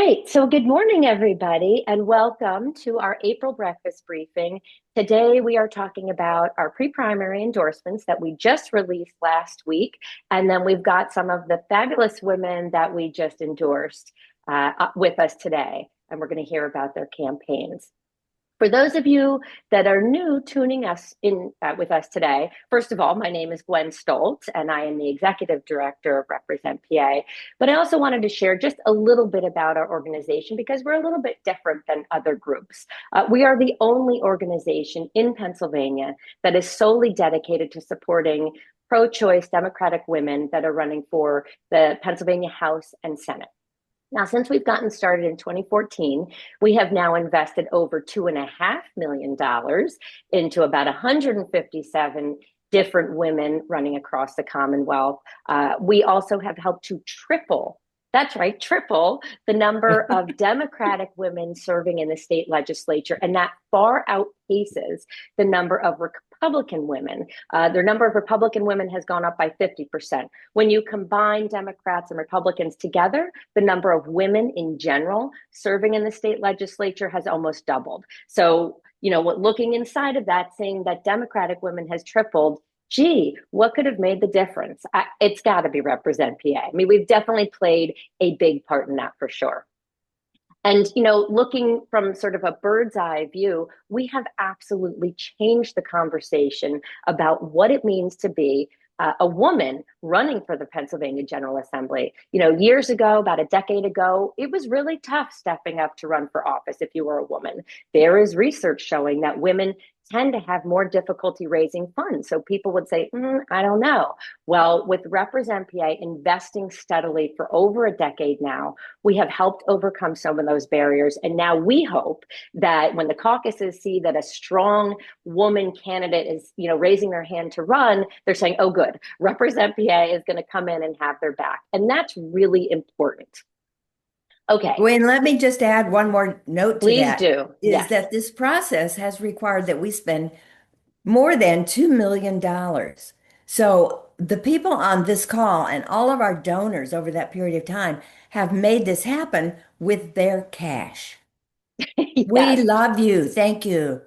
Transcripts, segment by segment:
Great. So, good morning, everybody, and welcome to our April breakfast briefing. Today, we are talking about our pre-primary endorsements that we just released last week. And then we've got some of the fabulous women that we just endorsed with us today. And we're going to hear about their campaigns. For those of you that are new tuning us in with us today, first of all, my name is Gwen Stoltz, and I am the Executive Director of Represent PA. But I also wanted to share just a little bit about our organization because we're a little bit different than other groups. We are the only organization in Pennsylvania that is solely dedicated to supporting pro-choice Democratic women that are running for the Pennsylvania House and Senate. Now, since we've gotten started in 2014, we have now invested over $2.5 million into about 157 different women running across the Commonwealth. We also have helped to triple, that's right, triple the number of Democratic women serving in the state legislature, and that far outpaces the number of Republican women. Their number of Republican women has gone up by 50%. When you combine Democrats and Republicans together, the number of women in general serving in the state legislature has almost doubled. So, looking inside of that, saying that Democratic women has tripled, gee, what could have made the difference? It's got to be Represent PA. I mean, we've definitely played a big part in that for sure. And, looking from sort of a bird's eye view, we have absolutely changed the conversation about what it means to be a woman running for the Pennsylvania General Assembly. Years ago, about a decade ago, it was really tough stepping up to run for office if you were a woman. There is research showing that women tend to have more difficulty raising funds. So people would say, I don't know. Well, with Represent PA investing steadily for over a decade now, we have helped overcome some of those barriers. And now we hope that when the caucuses see that a strong woman candidate is, raising their hand to run, they're saying, oh, good, Represent PA is going to come in and have their back. And that's really important. Okay. Gwen, let me just add one more note to Please that, do. is Yes. that this process has required that we spend more than $2 million. So the people on this call and all of our donors over that period of time have made this happen with their cash. We Yes. love you. Thank you.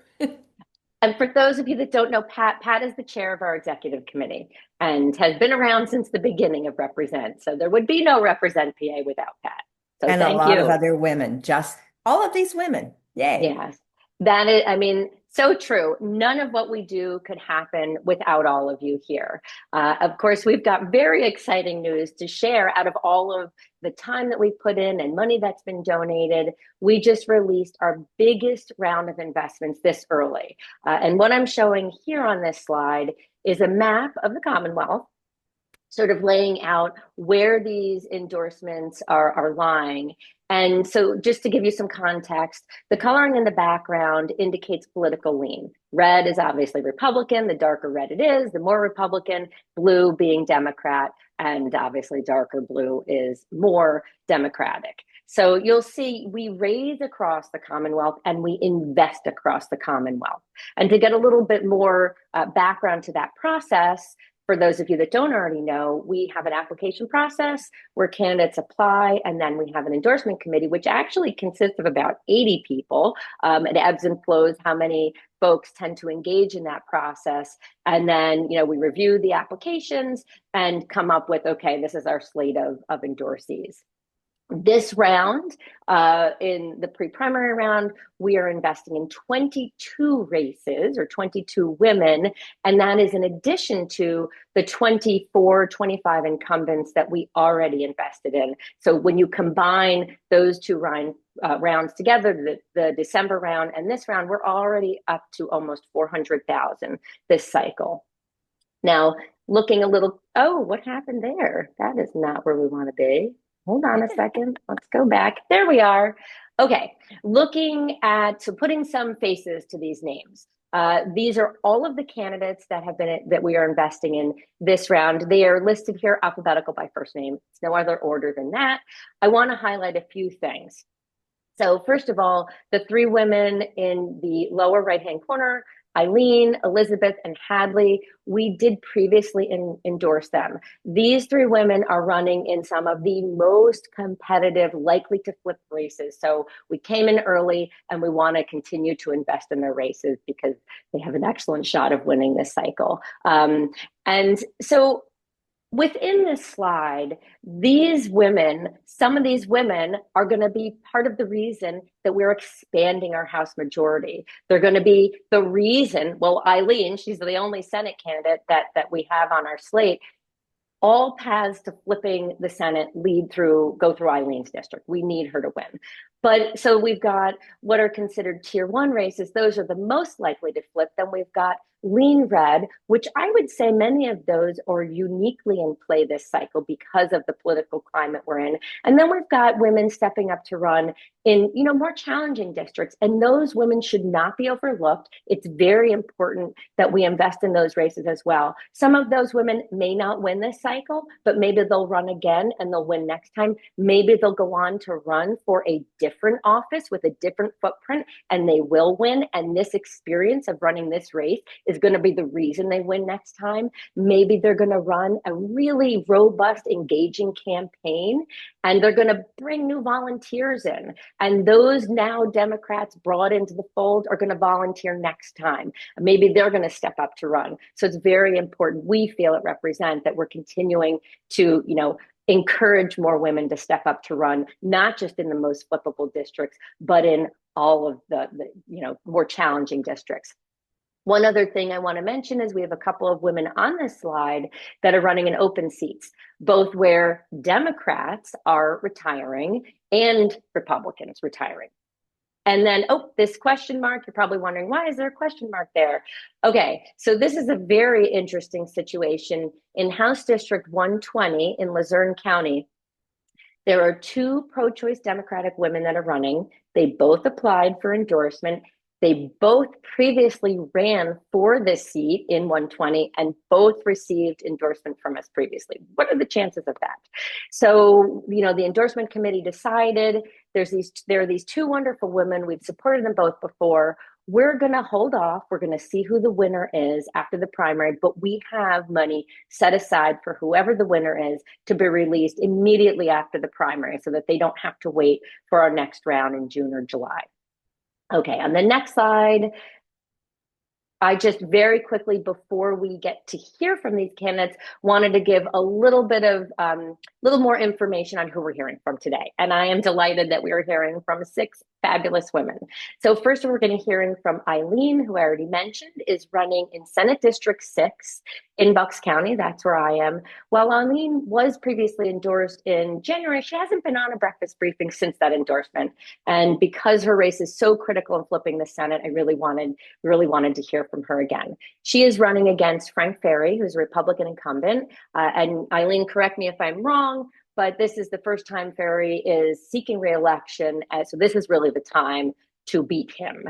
And for those of you that don't know, Pat is the chair of our executive committee and has been around since the beginning of Represent. So there would be no Represent PA without Pat. So And a thank lot of you. other women, just all of these women. Yay. Yes. That is, I mean, so true. None of what we do could happen without all of you here. Of course, we've got very exciting news to share out of all of the time that we put in and money that's been donated. We just released our biggest round of investments this early. And what I'm showing here on this slide is a map of the Commonwealth, sort of laying out where these endorsements are lying. And so just to give you some context, the coloring in the background indicates political lean. Red is obviously Republican. The darker red it is, the more Republican, blue being Democrat, and obviously darker blue is more Democratic. So you'll see we raise across the Commonwealth and we invest across the Commonwealth. And to get a little bit more background to that process, for those of you that don't already know, we have an application process where candidates apply, and then we have an endorsement committee, which actually consists of about 80 people. It ebbs and flows how many folks tend to engage in that process. And then, we review the applications and come up with, okay, this is our slate of endorsees. This round, in the pre-primary round, we are investing in 22 races or 22 women, and that is in addition to the 24, 25 incumbents that we already invested in. So when you combine those two rounds together, the December round and this round, we're already up to almost 400,000 this cycle. Now, looking a little, oh, what happened there? That is not where we want to be. Hold on a second. Let's go back. There we are. Okay. So putting some faces to these names. These are all of the candidates that we are investing in this round. They are listed here alphabetical by first name. It's no other order than that. I want to highlight a few things. So first of all, the three women in the lower right-hand corner, Eileen, Elizabeth, and Hadley, we did previously endorse them. These three women are running in some of the most competitive, likely to flip races. So we came in early and we want to continue to invest in their races because they have an excellent shot of winning this cycle. And so within this slide, these women, some of these women are going to be part of the reason that we're expanding our House majority. They're going to be the reason, well, Eileen, she's the only Senate candidate that we have on our slate. All paths to flipping the Senate go through Eileen's district. We need her to win. But so we've got what are considered tier one races. Those are the most likely to flip. Then we've got lean red, which I would say many of those are uniquely in play this cycle because of the political climate we're in. And then we've got women stepping up to run in, more challenging districts. And those women should not be overlooked. It's very important that we invest in those races as well. Some of those women may not win this cycle, but maybe they'll run again and they'll win next time. Maybe they'll go on to run for a different office with a different footprint and they will win. And this experience of running this race is going to be the reason they win next time. Maybe they're going to run a really robust, engaging campaign and they're going to bring new volunteers in. And those now Democrats brought into the fold are going to volunteer next time. Maybe they're going to step up to run. So it's very important. We feel it represents that we're continuing to, encourage more women to step up to run, not just in the most flippable districts, but in all of the more challenging districts. One other thing I want to mention is we have a couple of women on this slide that are running in open seats, both where Democrats are retiring and Republicans retiring. And then, this question mark, you're probably wondering, why is there a question mark there? Okay, so this is a very interesting situation. In House District 120 in Luzerne County, there are two pro-choice Democratic women that are running. They both applied for endorsement. They both previously ran for this seat in 120 and both received endorsement from us previously. What are the chances of that? So, the endorsement committee decided there are these two wonderful women. We've supported them both before. We're going to hold off. We're going to see who the winner is after the primary, but we have money set aside for whoever the winner is to be released immediately after the primary so that they don't have to wait for our next round in June or July. Okay, on the next slide, I just very quickly, before we get to hear from these candidates, wanted to give a little bit of little more information on who we're hearing from today. And I am delighted that we are hearing from 6 fabulous women. So first, we're going to be hearing from Eileen, who I already mentioned, is running in Senate District 6 in Bucks County. That's where I am. While Eileen was previously endorsed in January, she hasn't been on a breakfast briefing since that endorsement. And because her race is so critical in flipping the Senate, I really wanted to hear from her again. She is running against Frank Ferry, who's a Republican incumbent. And Eileen, correct me if I'm wrong, but this is the first time Ferry is seeking re-election. So this is really the time to beat him.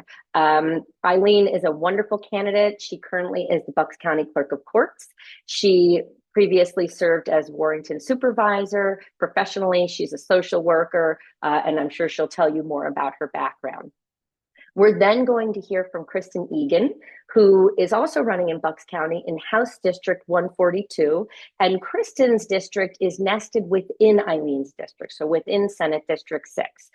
Eileen is a wonderful candidate. She currently is the Bucks County Clerk of Courts. She previously served as Warrington supervisor. Professionally, she's a social worker, and I'm sure she'll tell you more about her background. We're then going to hear from Kristen Egan, who is also running in Bucks County in House District 142. And Kristen's district is nested within Eileen's district, so within Senate District 6.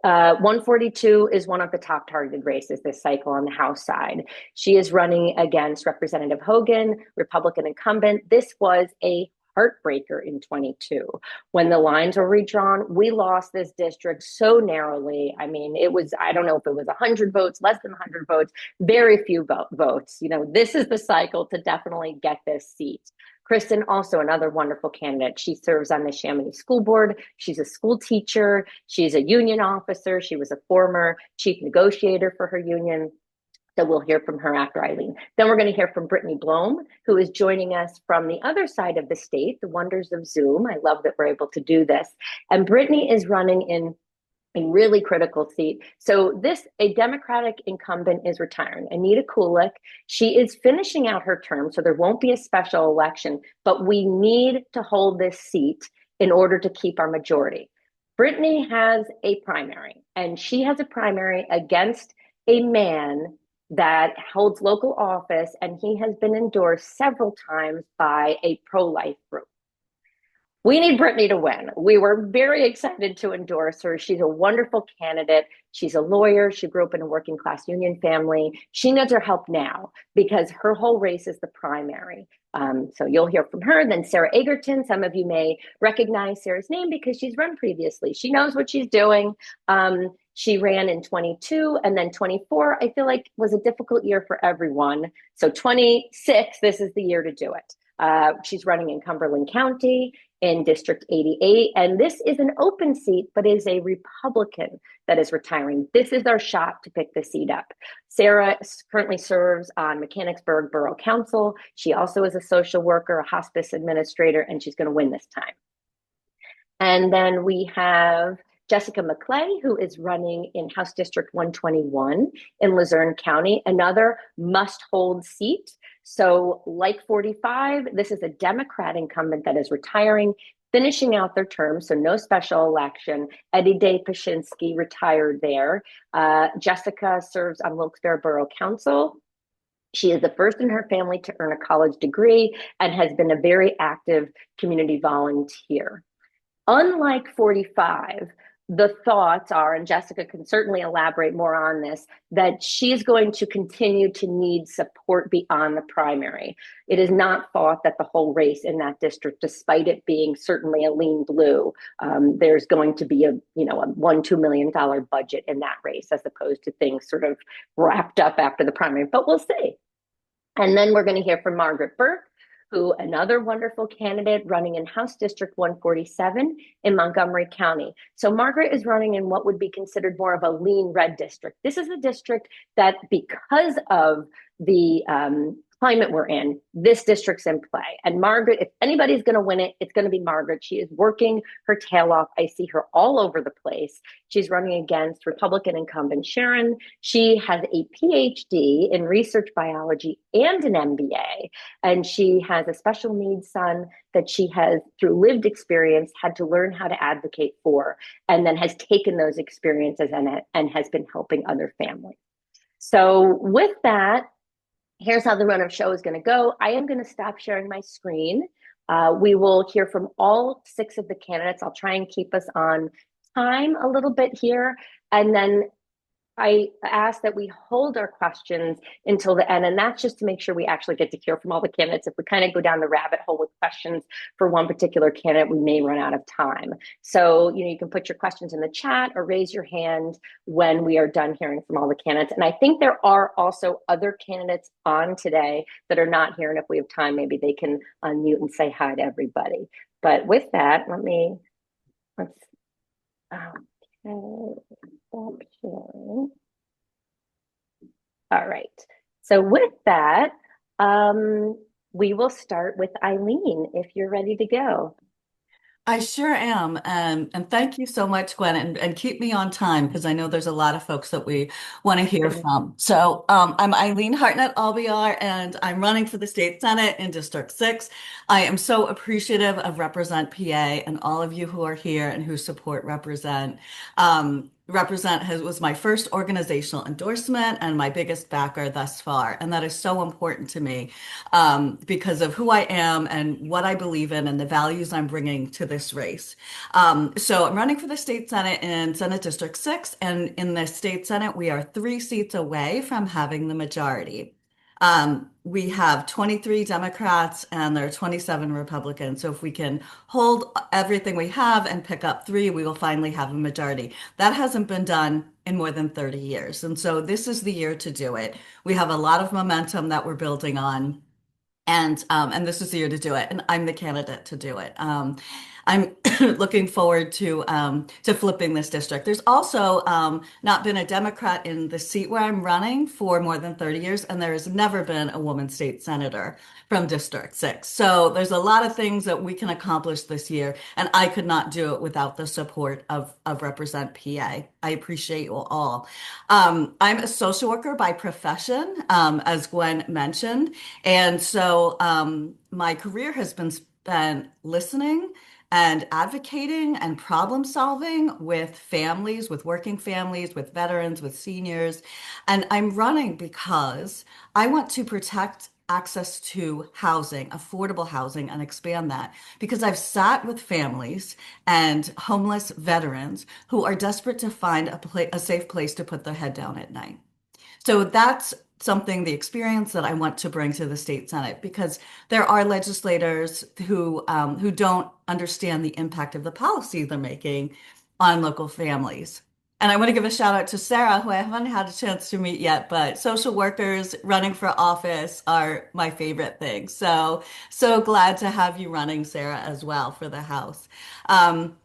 142 is one of the top targeted races this cycle on the House side. She is running against Representative Hogan, Republican incumbent. This was a heartbreaker in 22. When the lines were redrawn, we lost this district so narrowly. I mean, I don't know if it was 100 votes, less than 100 votes, very few votes. This is the cycle to definitely get this seat. Kristen, also another wonderful candidate. She serves on the Chamonix School Board. She's a school teacher. She's a union officer. She was a former chief negotiator for her union. So we'll hear from her after Eileen. Then we're going to hear from Brittany Blome, who is joining us from the other side of the state, the wonders of Zoom. I love that we're able to do this. And Brittany is running in a really critical seat. So a Democratic incumbent is retiring, Anita Kulik. She is finishing out her term, so there won't be a special election, but we need to hold this seat in order to keep our majority. Brittany has a primary, and she has a primary against a man that holds local office, and he has been endorsed several times by a pro-life group. We need Brittany to win. We were very excited to endorse her. She's a wonderful candidate. She's a lawyer. She grew up in a working class union family. She needs our help now because her whole race is the primary. So you'll hear from her. Then Sarah Egerton. Some of you may recognize Sarah's name because she's run previously. She knows what she's doing. She ran in 22 and then 24, I feel like was a difficult year for everyone. So 26, this is the year to do it. She's running in Cumberland County in District 88. And this is an open seat, but is a Republican that is retiring. This is our shot to pick the seat up. Sarah currently serves on Mechanicsburg Borough Council. She also is a social worker, a hospice administrator, and she's going to win this time. And then we have Jessica McClay, who is running in House District 121 in Luzerne County, another must-hold seat. So like 45, this is a Democrat incumbent that is retiring, finishing out their term, so no special election. Eddie Day Pashinsky retired there. Jessica serves on Wilkes-Barre Borough Council. She is the first in her family to earn a college degree and has been a very active community volunteer. Unlike 45, the thoughts are, and Jessica can certainly elaborate more on this, that she's going to continue to need support beyond the primary. It is not thought that the whole race in that district, despite it being certainly a lean blue, there's going to be a $1-2 million budget in that race, as opposed to things sort of wrapped up after the primary. But we'll see. And then we're going to hear from Margaret Burke, who another wonderful candidate running in House District 147 in Montgomery County. So Margaret is running in what would be considered more of a lean red district. This is a district that, because of the climate we're in, this district's in play. And Margaret, if anybody's going to win it, it's going to be Margaret. She is working her tail off. I see her all over the place. She's running against Republican incumbent Sharon. She has a PhD in research biology and an MBA, and she has a special needs son that she has, through lived experience, had to learn how to advocate for, and then has taken those experiences and has been helping other families. So with that, here's how the run of show is going to go. I am going to stop sharing my screen. We will hear from all 6 of the candidates. I'll try and keep us on time a little bit here. And then I ask that we hold our questions until the end, and that's just to make sure we actually get to hear from all the candidates. If we kind of go down the rabbit hole with questions for one particular candidate, we may run out of time. So, you can put your questions in the chat or raise your hand when we are done hearing from all the candidates. And I think there are also other candidates on today that are not here, and if we have time, maybe they can unmute and say hi to everybody. But with that, let's stop sharing. All right. So with that, we will start with Eileen, if you're ready to go. I sure am. And thank you so much, Gwen, and keep me on time because I know there's a lot of folks that we want to hear from. So I'm Eileen Hartnett Albiar, and I'm running for the state Senate in District 6. I am so appreciative of Represent PA and all of you who are here and who support Represent. Represent was my first organizational endorsement and my biggest backer thus far. And that is so important to me because of who I am and what I believe in and the values I'm bringing to this race. So I'm running for the state Senate in Senate District 6. And in the state Senate, we are 3 seats away from having the majority. We have 23 Democrats and there are 27 Republicans. So if we can hold everything we have and pick up 3, we will finally have a majority. That hasn't been done in more than 30 years. And so this is the year to do it. We have a lot of momentum that we're building on. And this is the year to do it. And I'm the candidate to do it. I'm looking forward to flipping this district. There's also not been a Democrat in the seat where I'm running for more than 30 years, and there has never been a woman state senator from District 6. So there's a lot of things that we can accomplish this year, and I could not do it without the support of Represent PA. I appreciate you all. I'm a social worker by profession, as Gwen mentioned, and so my career has been spent listening and advocating and problem solving with families, with working families, with veterans, with seniors. And I'm running because I want to protect access to housing, affordable housing, and expand that. Because I've sat with families and homeless veterans who are desperate to find a safe place to put their head down at night. So that's something, the experience that I want to bring to the state Senate, because there are legislators who don't understand the impact of the policy they're making on local families. And I want to give a shout out to Sarah, who I haven't had a chance to meet yet, but social workers running for office are my favorite thing. So, so glad to have you running, Sarah, as well for the House. Um,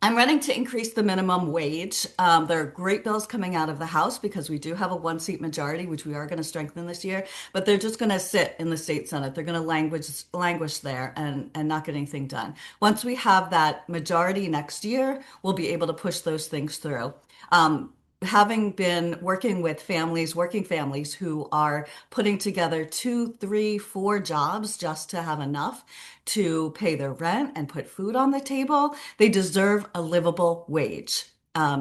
I'm running to increase the minimum wage. There are great bills coming out of the House because we do have a one-seat majority, which we are going to strengthen this year, but they're just going to sit in the state Senate. They're going to languish there and not get anything done. Once we have that majority next year, we'll be able to push those things through. Having been working with families, working families who are putting together 2, 3, 4 jobs just to have enough to pay their rent and put food on the table, they deserve a livable wage.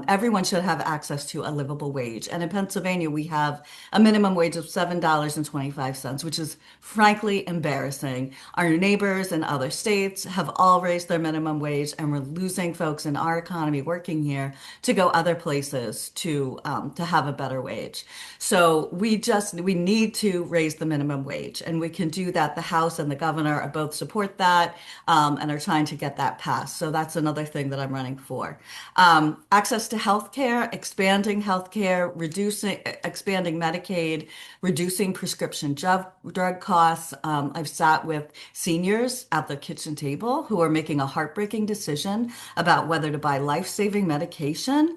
Everyone should have access to a livable wage. And in Pennsylvania, we have a minimum wage of $7.25, which is frankly embarrassing. Our neighbors in other states have all raised their minimum wage, and we're losing folks in our economy working here to go other places to have a better wage. So we need to raise the minimum wage, and we can do that. The House and the governor are both support that and are trying to get that passed. So that's another thing that I'm running for. Access to healthcare, expanding healthcare, expanding Medicaid, reducing prescription drug costs. I've sat with seniors at the kitchen table who are making a heartbreaking decision about whether to buy life-saving medication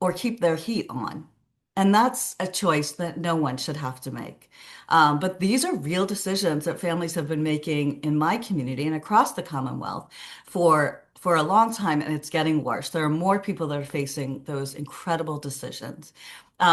or keep their heat on. And that's a choice that no one should have to make. But these are real decisions that families have been making in my community and across the Commonwealth for a long time, and it's getting worse. There are more people that are facing those incredible decisions.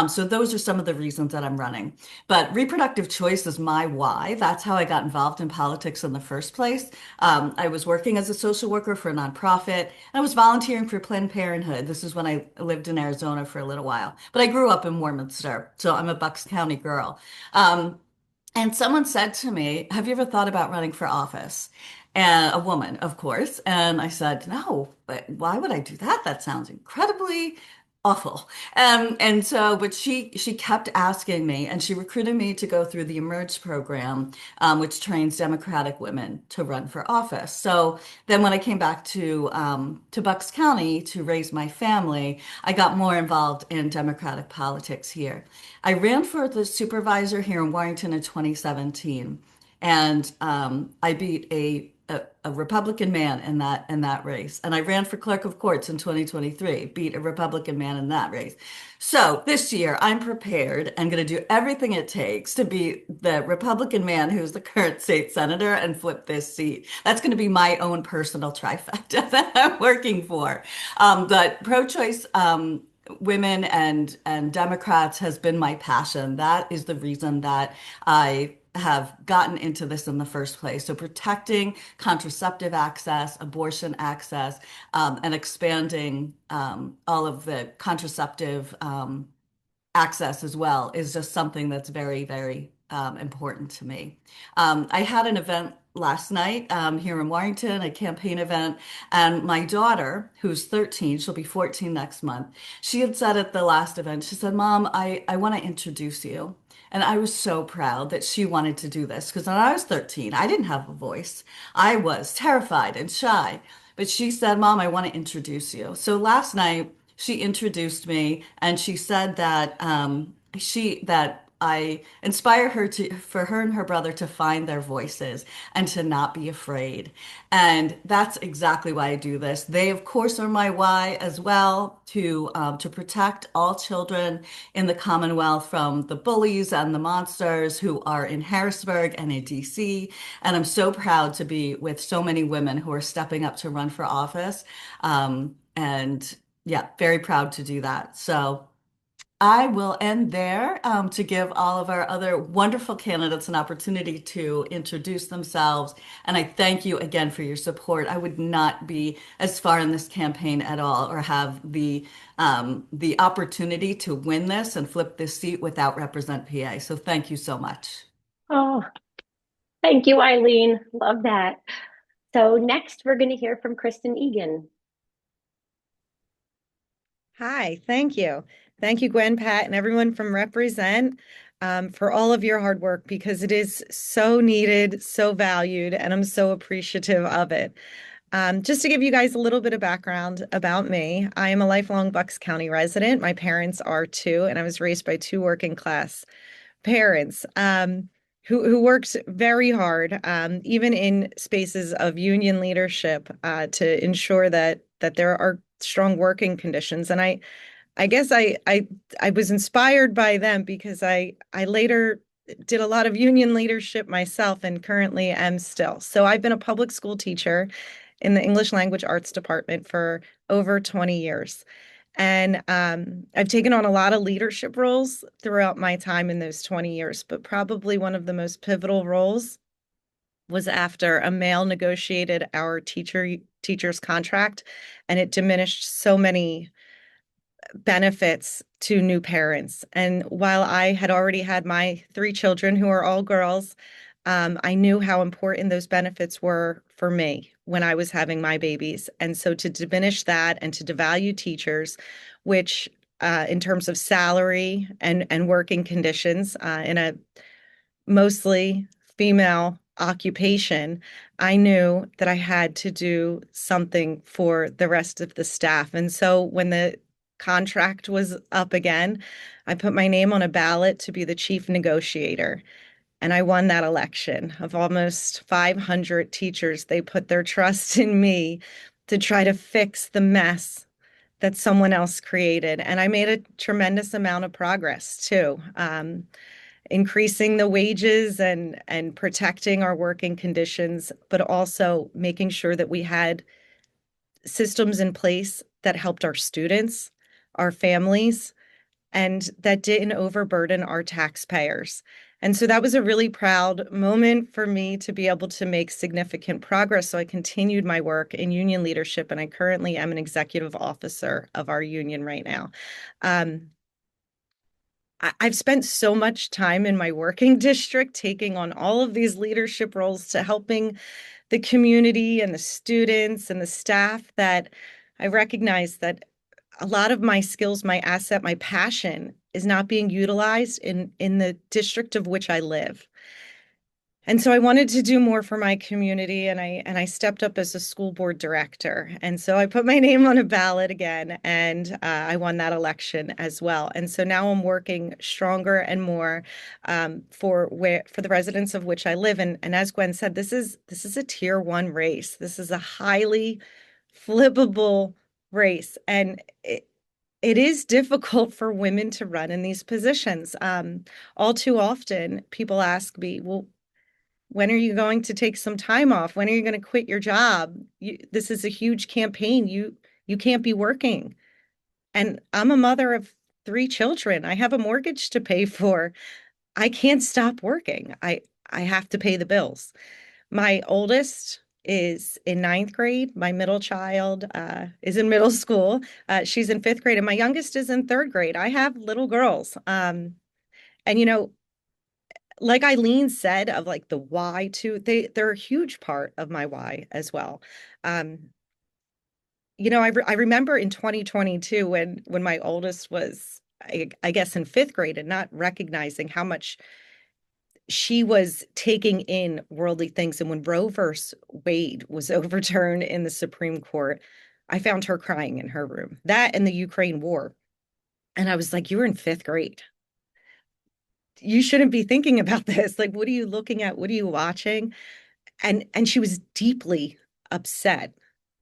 So those are some of the reasons that I'm running. But reproductive choice is my why. That's how I got involved in politics in the first place. I was working as a social worker for a nonprofit, and I was volunteering for Planned Parenthood. This is when I lived in Arizona for a little while. But I grew up in Warminster, so I'm a Bucks County girl. And someone said to me, "Have you ever thought about running for office?" And a woman, of course. And I said, "No, but why would I do that? That sounds incredibly awful." But she kept asking me, and she recruited me to go through the Emerge program, which trains Democratic women to run for office. So then when I came back to Bucks County to raise my family, I got more involved in Democratic politics here. I ran for the supervisor here in Warrington in 2017, and I beat a Republican man in that race. And I ran for clerk of courts in 2023, beat a Republican man in that race. So this year I'm prepared and going to do everything it takes to be the Republican man who's the current state senator and flip this seat. That's going to be my own personal trifecta that I'm working for. But pro-choice women and Democrats has been my passion. That is the reason that I have gotten into this in the first place. So protecting contraceptive access, abortion access, and expanding all of the contraceptive access as well is just something that's very, very important to me. I had an event last night here in Warrington, a campaign event, and my daughter, who's 13, she'll be 14 next month, she had said at the last event, she said, "Mom, I want to introduce you." And I was so proud that she wanted to do this because when I was 13, I didn't have a voice. I was terrified and shy. But she said, "Mom, I want to introduce you." So last night, she introduced me and she said that that I inspire for her and her brother to find their voices and to not be afraid. And that's exactly why I do this. They, of course, are my why as well to protect all children in the Commonwealth from the bullies and the monsters who are in Harrisburg and in DC. And I'm so proud to be with so many women who are stepping up to run for office. And yeah, very proud to do that. So I will end there to give all of our other wonderful candidates an opportunity to introduce themselves. And I thank you again for your support. I would not be as far in this campaign at all or have the opportunity to win this and flip this seat without Represent PA. So thank you so much. Oh, thank you, Eileen. Love that. So next, we're going to hear from Kristen Egan. Hi, thank you. Thank you, Gwen, Pat, and everyone from Represent for all of your hard work because it is so needed, so valued, and I'm so appreciative of it. Just to give you guys a little bit of background about me, I am a lifelong Bucks County resident. My parents are too, and I was raised by two working class parents who worked very hard, even in spaces of union leadership, to ensure that there are strong working conditions. And I guess I was inspired by them because I later did a lot of union leadership myself and currently am still. So I've been a public school teacher in the English Language Arts department for over 20 years. And I've taken on a lot of leadership roles throughout my time in those 20 years, but probably one of the most pivotal roles was after a male negotiated our teacher's contract, and it diminished so many benefits to new parents. And while I had already had my three children, who are all girls, I knew how important those benefits were for me when I was having my babies. And so to diminish that and to devalue teachers, which in terms of salary and working conditions in a mostly female occupation, I knew that I had to do something for the rest of the staff. And so when the contract was up again, I put my name on a ballot to be the chief negotiator. And I won that election. Of almost 500 teachers, they put their trust in me to try to fix the mess that someone else created. And I made a tremendous amount of progress too, increasing the wages and protecting our working conditions, but also making sure that we had systems in place that helped our students, our families, and that didn't overburden our taxpayers. And so that was a really proud moment for me to be able to make significant progress. So I continued my work in union leadership, and I currently am an executive officer of our union right now. I've spent so much time in my working district taking on all of these leadership roles to helping the community and the students and the staff that I recognize that a lot of my skills, my asset, my passion is not being utilized in the district of which I live. And so I wanted to do more for my community, and I stepped up as a school board director. And so I put my name on a ballot again, and I won that election as well. And so now I'm working stronger and more for the residents of which I live. And as Gwen said, this is a tier 1 race. This is a highly flippable race, and it is difficult for women to run in these positions. All too often, people ask me, well, when are you going to take some time off? When are you going to quit your job? This is a huge campaign. You can't be working. And I'm a mother of 3 children. I have a mortgage to pay for. I can't stop working. I have to pay the bills. My oldest is in 9th grade. My middle child is in middle school. She's in 5th grade, and my youngest is in 3rd grade. I have little girls. And like Eileen said, of like the why too, they're a huge part of my why as well. I remember in 2022 when my oldest was, I guess, in 5th grade, and not recognizing how much she was taking in worldly things. And when Roe versus Wade was overturned in the Supreme Court, I found her crying in her room. That and the Ukraine war. And I was like, you're in 5th grade. You shouldn't be thinking about this. Like, what are you looking at? What are you watching? And she was deeply upset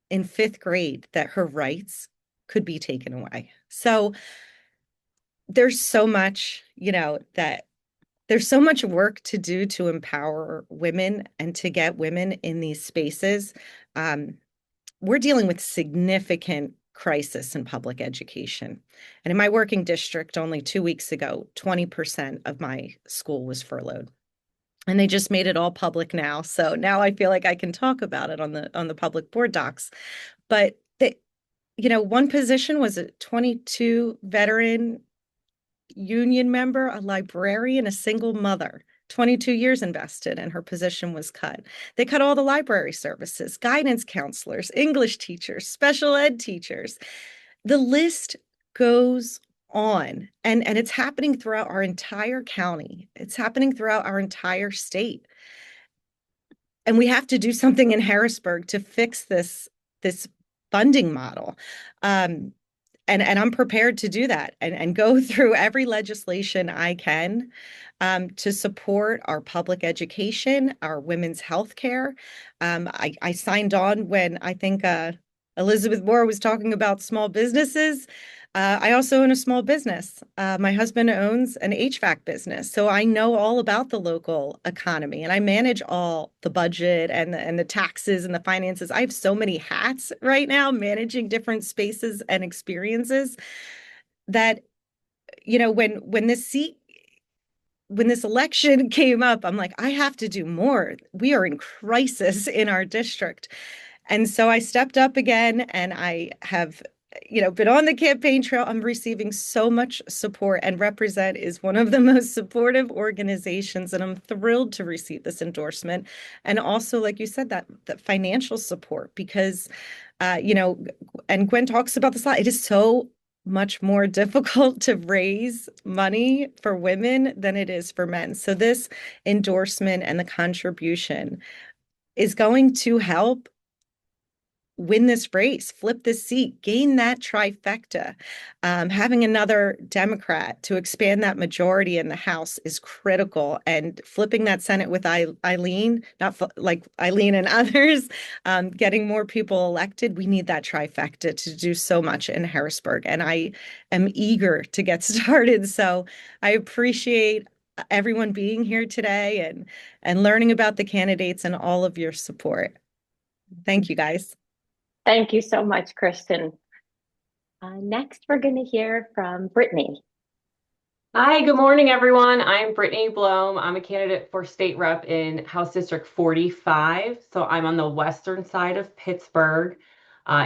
in 5th grade that her rights could be taken away. So there's so much, that there's so much work to do to empower women and to get women in these spaces. We're dealing with significant crisis in public education. And in my working district, only 2 weeks ago, 20% of my school was furloughed. And they just made it all public now. So now I feel like I can talk about it on the public board docs. But one position was a 22 veteran union member, a librarian, a single mother. 22 years invested, and her position was cut. They cut all the library services, guidance counselors, English teachers, special ed teachers. The list goes on, and it's happening throughout our entire county. It's happening throughout our entire state. And we have to do something in Harrisburg to fix this funding model. And I'm prepared to do that and go through every legislation I can to support our public education, our women's health care. I signed on when I think Elizabeth Moore was talking about small businesses. I also own a small business. My husband owns an HVAC business, so I know all about the local economy, and I manage all the budget and the taxes and the finances. I have so many hats right now, managing different spaces and experiences that, when this election came up, I'm like, I have to do more. We are in crisis in our district. And so I stepped up again, and I have been on the campaign trail. I'm receiving so much support, and Represent is one of the most supportive organizations, and I'm thrilled to receive this endorsement. And also, like you said, that financial support, because, and Gwen talks about this a lot, it is so much more difficult to raise money for women than it is for men. So this endorsement and the contribution is going to help win this race, flip this seat, gain that trifecta. Having another Democrat to expand that majority in the House is critical. And flipping that Senate with Eileen, like Eileen and others, getting more people elected, we need that trifecta to do so much in Harrisburg. And I am eager to get started. So I appreciate everyone being here today and learning about the candidates and all of your support. Thank you, guys. Thank you so much, Kristen. Next, we're going to hear from Brittany. Hi, good morning, everyone. I'm Brittany Blome. I'm a candidate for state rep in House District 45. So I'm on the western side of Pittsburgh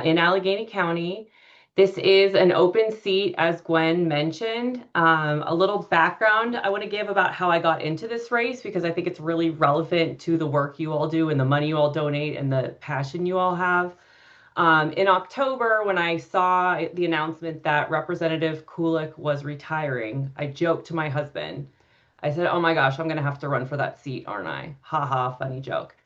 in Allegheny County. This is an open seat, as Gwen mentioned. A little background I want to give about how I got into this race, because I think it's really relevant to the work you all do and the money you all donate and the passion you all have. In October, when I saw the announcement that Representative Kulik was retiring, I joked to my husband. I said, oh my gosh, I'm going to have to run for that seat, aren't I? Ha ha, funny joke.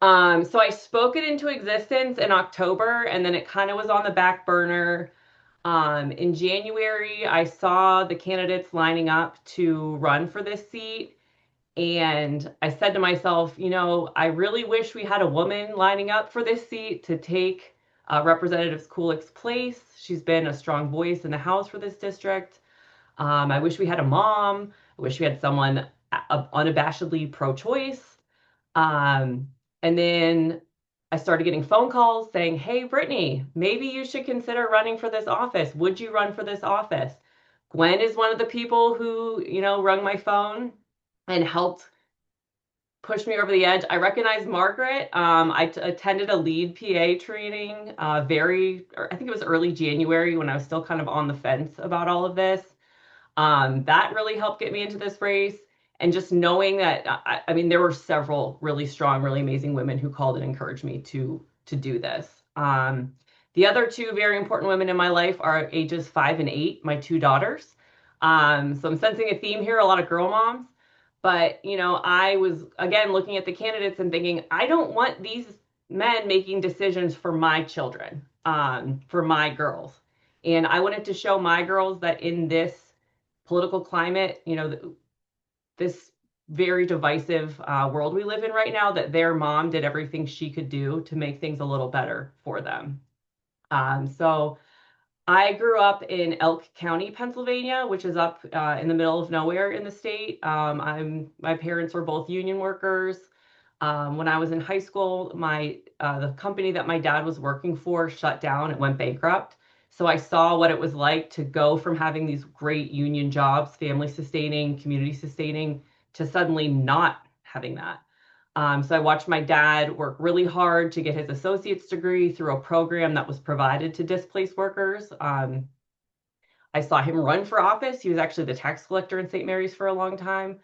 So I spoke it into existence in October, and then it kind of was on the back burner. In January, I saw the candidates lining up to run for this seat. And I said to myself, I really wish we had a woman lining up for this seat to take Representative Kulik's place. She's been a strong voice in the House for this district. I wish we had a mom. I wish we had someone unabashedly pro-choice. And then I started getting phone calls saying, hey, Brittany, maybe you should consider running for this office. Would you run for this office? Gwen is one of the people who, rung my phone and helped push me over the edge. I recognize Margaret. I attended a lead PA training I think it was early January, when I was still kind of on the fence about all of this. That really helped get me into this race. And just knowing that, there were several really strong, really amazing women who called and encouraged me to do this. The other two very important women in my life are ages 5 and 8, my two daughters. So I'm sensing a theme here, a lot of girl moms. But, I was, again, looking at the candidates and thinking, I don't want these men making decisions for my children, for my girls. And I wanted to show my girls that in this political climate, this very divisive world we live in right now, that their mom did everything she could do to make things a little better for them. So I grew up in Elk County, Pennsylvania, which is up in the middle of nowhere in the state. My parents were both union workers. When I was in high school, the company that my dad was working for shut down. It went bankrupt. So I saw what it was like to go from having these great union jobs, family sustaining, community sustaining, to suddenly not having that. So I watched my dad work really hard to get his associate's degree through a program that was provided to displaced workers. I saw him run for office. He was actually the tax collector in St. Mary's for a long time.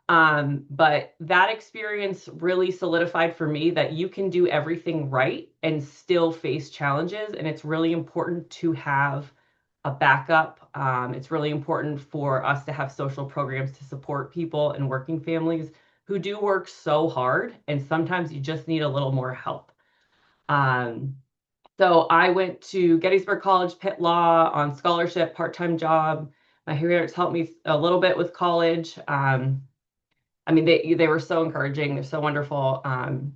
But that experience really solidified for me that you can do everything right and still face challenges. And it's really important to have a backup. It's really important for us to have social programs to support people and working families who do work so hard. And sometimes you just need a little more help. So I went to Gettysburg College, Pitt Law on scholarship, part-time job. My parents helped me a little bit with college. I mean, they were so encouraging. They're so wonderful, and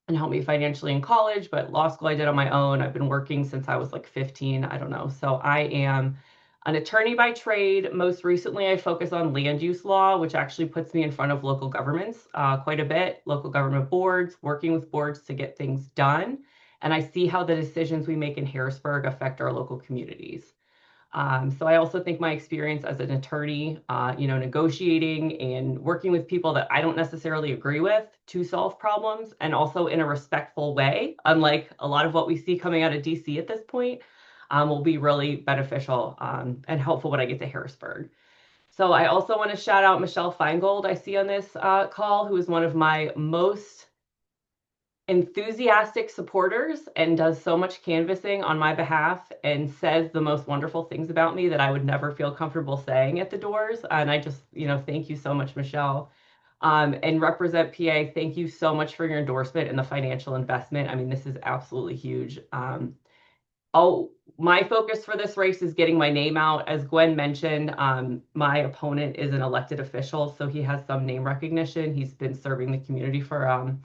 helped me financially in college. But law school I did on my own. I've been working since I was like 15. I don't know. So I am an attorney by trade. Most recently, I focus on land use law, which actually puts me in front of local governments quite a bit, local government boards, working with boards to get things done. And I see how the decisions we make in Harrisburg affect our local communities. So I also think my experience as an attorney, negotiating and working with people that I don't necessarily agree with to solve problems, and also in a respectful way, unlike a lot of what we see coming out of DC at this point, will be really beneficial and helpful when I get to Harrisburg. So I also want to shout out Michelle Feingold I see on this call, who is one of my most enthusiastic supporters and does so much canvassing on my behalf and says the most wonderful things about me that I would never feel comfortable saying at the doors. And I just, thank you so much, Michelle. And Represent PA, thank you so much for your endorsement and the financial investment. I mean, this is absolutely huge. My focus for this race is getting my name out. As Gwen mentioned, my opponent is an elected official, so he has some name recognition. He's been serving the community for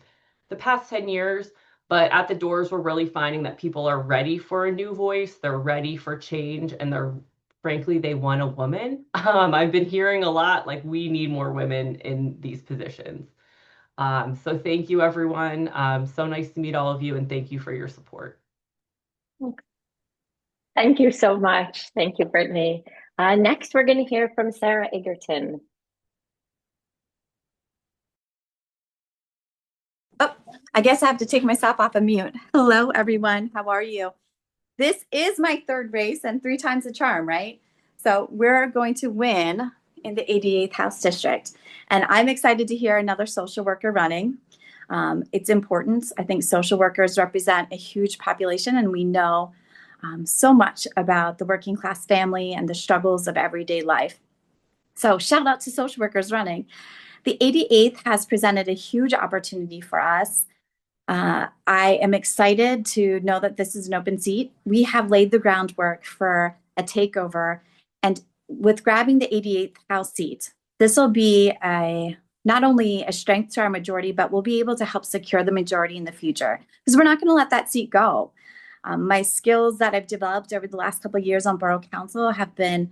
the past 10 years, but at the doors, we're really finding that people are ready for a new voice. They're ready for change, and frankly, they want a woman. I've been hearing a lot, like, we need more women in these positions. So thank you, everyone. So nice to meet all of you, and thank you for your support. Thank you so much. Thank you, Brittany. Next, we're going to hear from Sarah Egerton. I guess I have to take myself off of mute. Hello, everyone. How are you? This is my third race and 3 times the charm, right? So we're going to win in the 88th House District. And I'm excited to hear another social worker running. It's important. I think social workers represent a huge population, and we know so much about the working class family and the struggles of everyday life. So shout out to social workers running. The 88th has presented a huge opportunity for us. I am excited to know that this is an open seat. We have laid the groundwork for a takeover. And with grabbing the 88th House seat, this will be not only a strength to our majority, but we'll be able to help secure the majority in the future, because we're not going to let that seat go. My skills that I've developed over the last couple of years on Borough Council have been,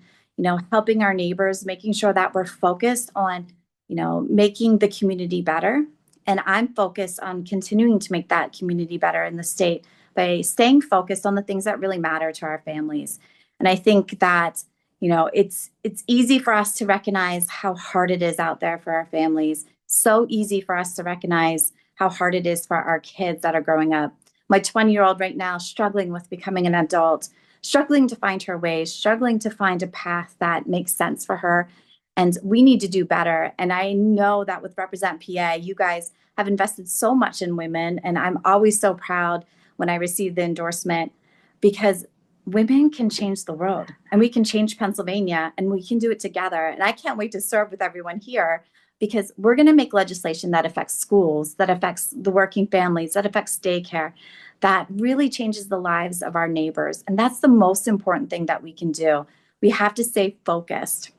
helping our neighbors, making sure that we're focused on, making the community better. And I'm focused on continuing to make that community better in the state by staying focused on the things that really matter to our families. And I think that, it's easy for us to recognize how hard it is out there for our families. So easy for us to recognize how hard it is for our kids that are growing up. My 20-year-old right now struggling with becoming an adult, struggling to find her way, struggling to find a path that makes sense for her. And we need to do better. And I know that with Represent PA, you guys have invested so much in women. And I'm always so proud when I receive the endorsement, because women can change the world, and we can change Pennsylvania, and we can do it together. And I can't wait to serve with everyone here, because we're going to make legislation that affects schools, that affects the working families, that affects daycare, that really changes the lives of our neighbors. And that's the most important thing that we can do. We have to stay focused.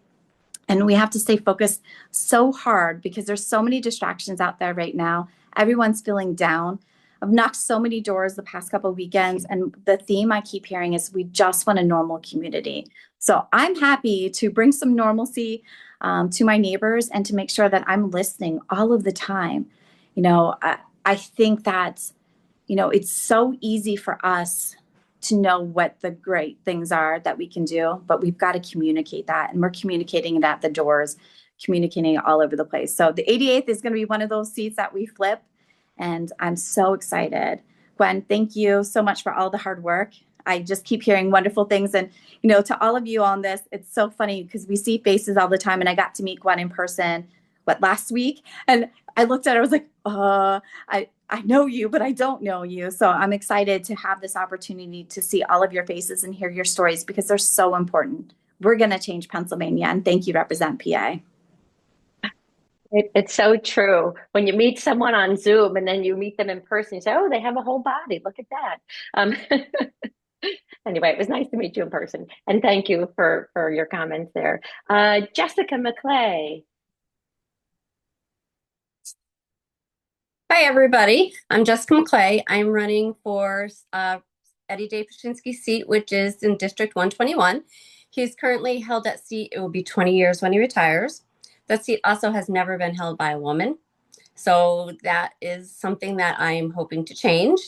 And we have to stay focused so hard, because there's so many distractions out there right now. Everyone's feeling down. I've knocked so many doors the past couple of weekends, and the theme I keep hearing is we just want a normal community. So I'm happy to bring some normalcy to my neighbors and to make sure that I'm listening all of the time. I think that, it's so easy for us to know what the great things are that we can do, but we've got to communicate that. And we're communicating it at the doors, communicating it all over the place. So the 88th is going to be one of those seats that we flip. And I'm so excited. Gwen, thank you so much for all the hard work. I just keep hearing wonderful things. And, to all of you on this, it's so funny because we see faces all the time. And I got to meet Gwen in person, last week? And I looked at her, I was like, I know you, but I don't know you. So I'm excited to have this opportunity to see all of your faces and hear your stories because they're so important. We're going to change Pennsylvania. And thank you, Represent PA. It's so true. When you meet someone on Zoom and then you meet them in person, you say, oh, they have a whole body. Look at that. Anyway, it was nice to meet you in person. And thank you for your comments there. Jessica McClay. Hi, everybody. I'm Jessica McClay. I'm running for Eddie Day Paszynski's seat, which is in District 121. He's currently held that seat. It will be 20 years when he retires. That seat also has never been held by a woman. So that is something that I'm hoping to change.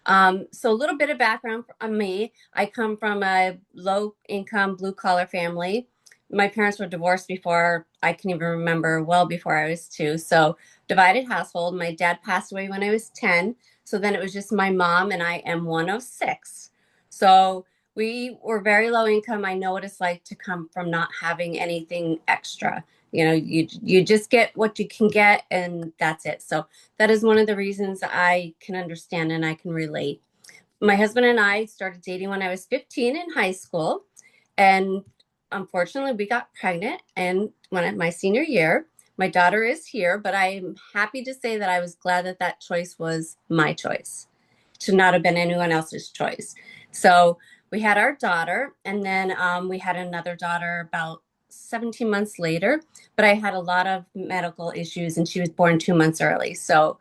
So a little bit of background on me. I come from a low-income, blue-collar family. My parents were divorced before I can even remember, well before I was 2. So divided household. My dad passed away when I was 10. So then it was just my mom, and I am one of 6. So we were very low income. I know what it's like to come from not having anything extra. You just get what you can get, and that's it. So that is one of the reasons I can understand and I can relate. My husband and I started dating when I was 15 in high school, and unfortunately we got pregnant. And my senior year, my daughter is here, but I'm happy to say that I was glad that that choice was my choice. It should not have been anyone else's choice. So we had our daughter, and then we had another daughter about 17 months later, but I had a lot of medical issues and she was born 2 months early. So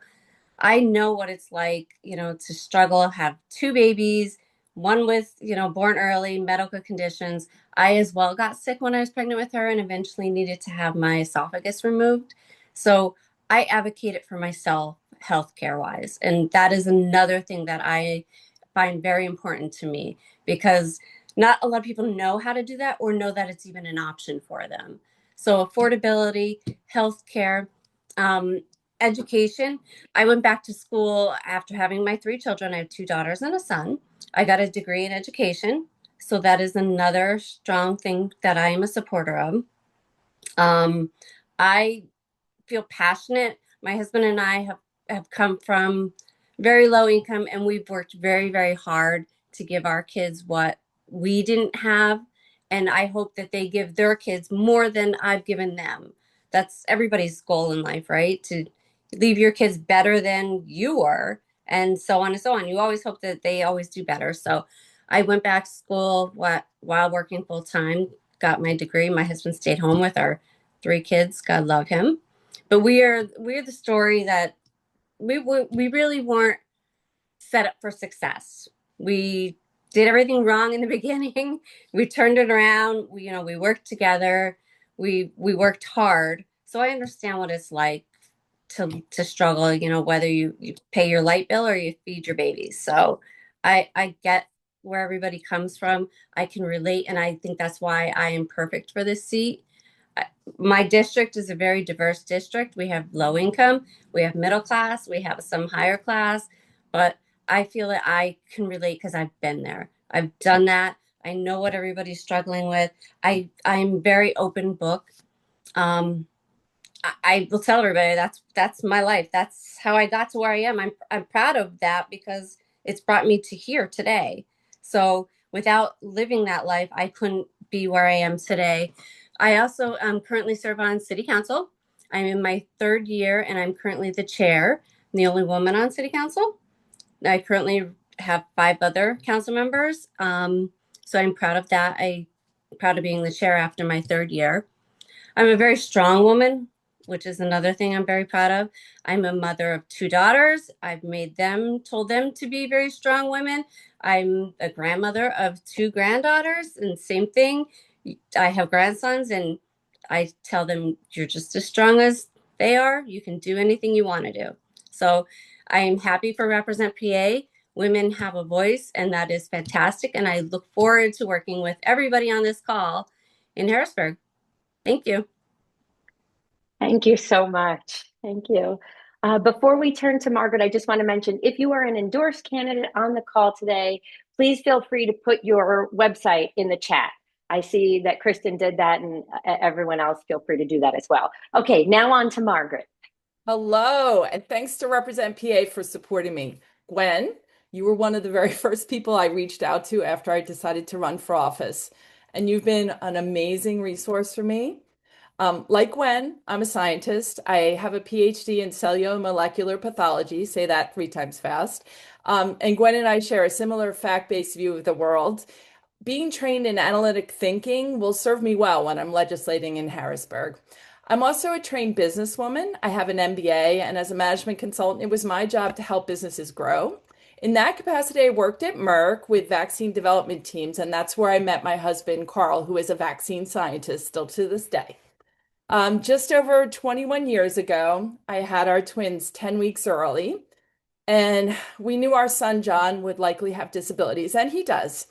I know what it's like, to struggle, have 2 babies, one with, born early, medical conditions. I as well got sick when I was pregnant with her and eventually needed to have my esophagus removed. So I advocated for myself healthcare wise. And that is another thing that I find very important to me because not a lot of people know how to do that or know that it's even an option for them. So affordability, healthcare, education. I went back to school after having my 3 children. I have 2 daughters and a son. I got a degree in education. So that is another strong thing that I am a supporter of. I feel passionate. My husband and I have come from very low income, and we've worked very, very hard to give our kids what we didn't have. And I hope that they give their kids more than I've given them. That's everybody's goal in life, right? To leave your kids better than you were, and so on and so on. You always hope that they always do better. So I went back to school while working full time, got my degree. My husband stayed home with our 3 kids. God love him. But we're the story that we really weren't set up for success. We did everything wrong in the beginning. We turned it around. We worked together. We worked hard. So I understand what it's like to struggle, whether you pay your light bill or you feed your babies. So I get where everybody comes from. I can relate. And I think that's why I am perfect for this seat. My district is a very diverse district. We have low income, we have middle class, we have some higher class, but I feel that I can relate because I've been there. I've done that. I know what everybody's struggling with. I'm very open book. I will tell everybody that's my life. That's how I got to where I am. I'm proud of that because it's brought me to here today. So without living that life, I couldn't be where I am today. I also currently serve on city council. I'm in my 3rd year and I'm currently the chair. I'm the only woman on city council. I currently have 5 other council members. So I'm proud of that. I'm proud of being the chair after my 3rd year. I'm a very strong woman, which is another thing I'm very proud of. I'm a mother of 2 daughters. I've told them to be very strong women. I'm a grandmother of 2 granddaughters, and same thing. I have grandsons, and I tell them, you're just as strong as they are. You can do anything you want to do. So I am happy for Represent PA. women have a voice, and that is fantastic. And I look forward to working with everybody on this call in Harrisburg. Thank you. Thank you so much. Thank you. Before we turn to Margaret, I just want to mention, if you are an endorsed candidate on the call today, please feel free to put your website in the chat. I see that Kristen did that, and everyone else feel free to do that as well. Okay, now on to Margaret. Hello, and thanks to Represent PA for supporting me. Gwen, you were one of the very first people I reached out to after I decided to run for office, and you've been an amazing resource for me. Like Gwen, I'm a scientist. I have a PhD in cellular molecular pathology, say that 3 times fast. And Gwen and I share a similar fact-based view of the world. Being trained in analytic thinking will serve me well when I'm legislating in Harrisburg. I'm also a trained businesswoman. I have an MBA, and as a management consultant, it was my job to help businesses grow. In that capacity, I worked at Merck with vaccine development teams, and that's where I met my husband, Carl, who is a vaccine scientist still to this day. Just over 21 years ago, I had our twins 10 weeks early, and we knew our son, John, would likely have disabilities, and he does.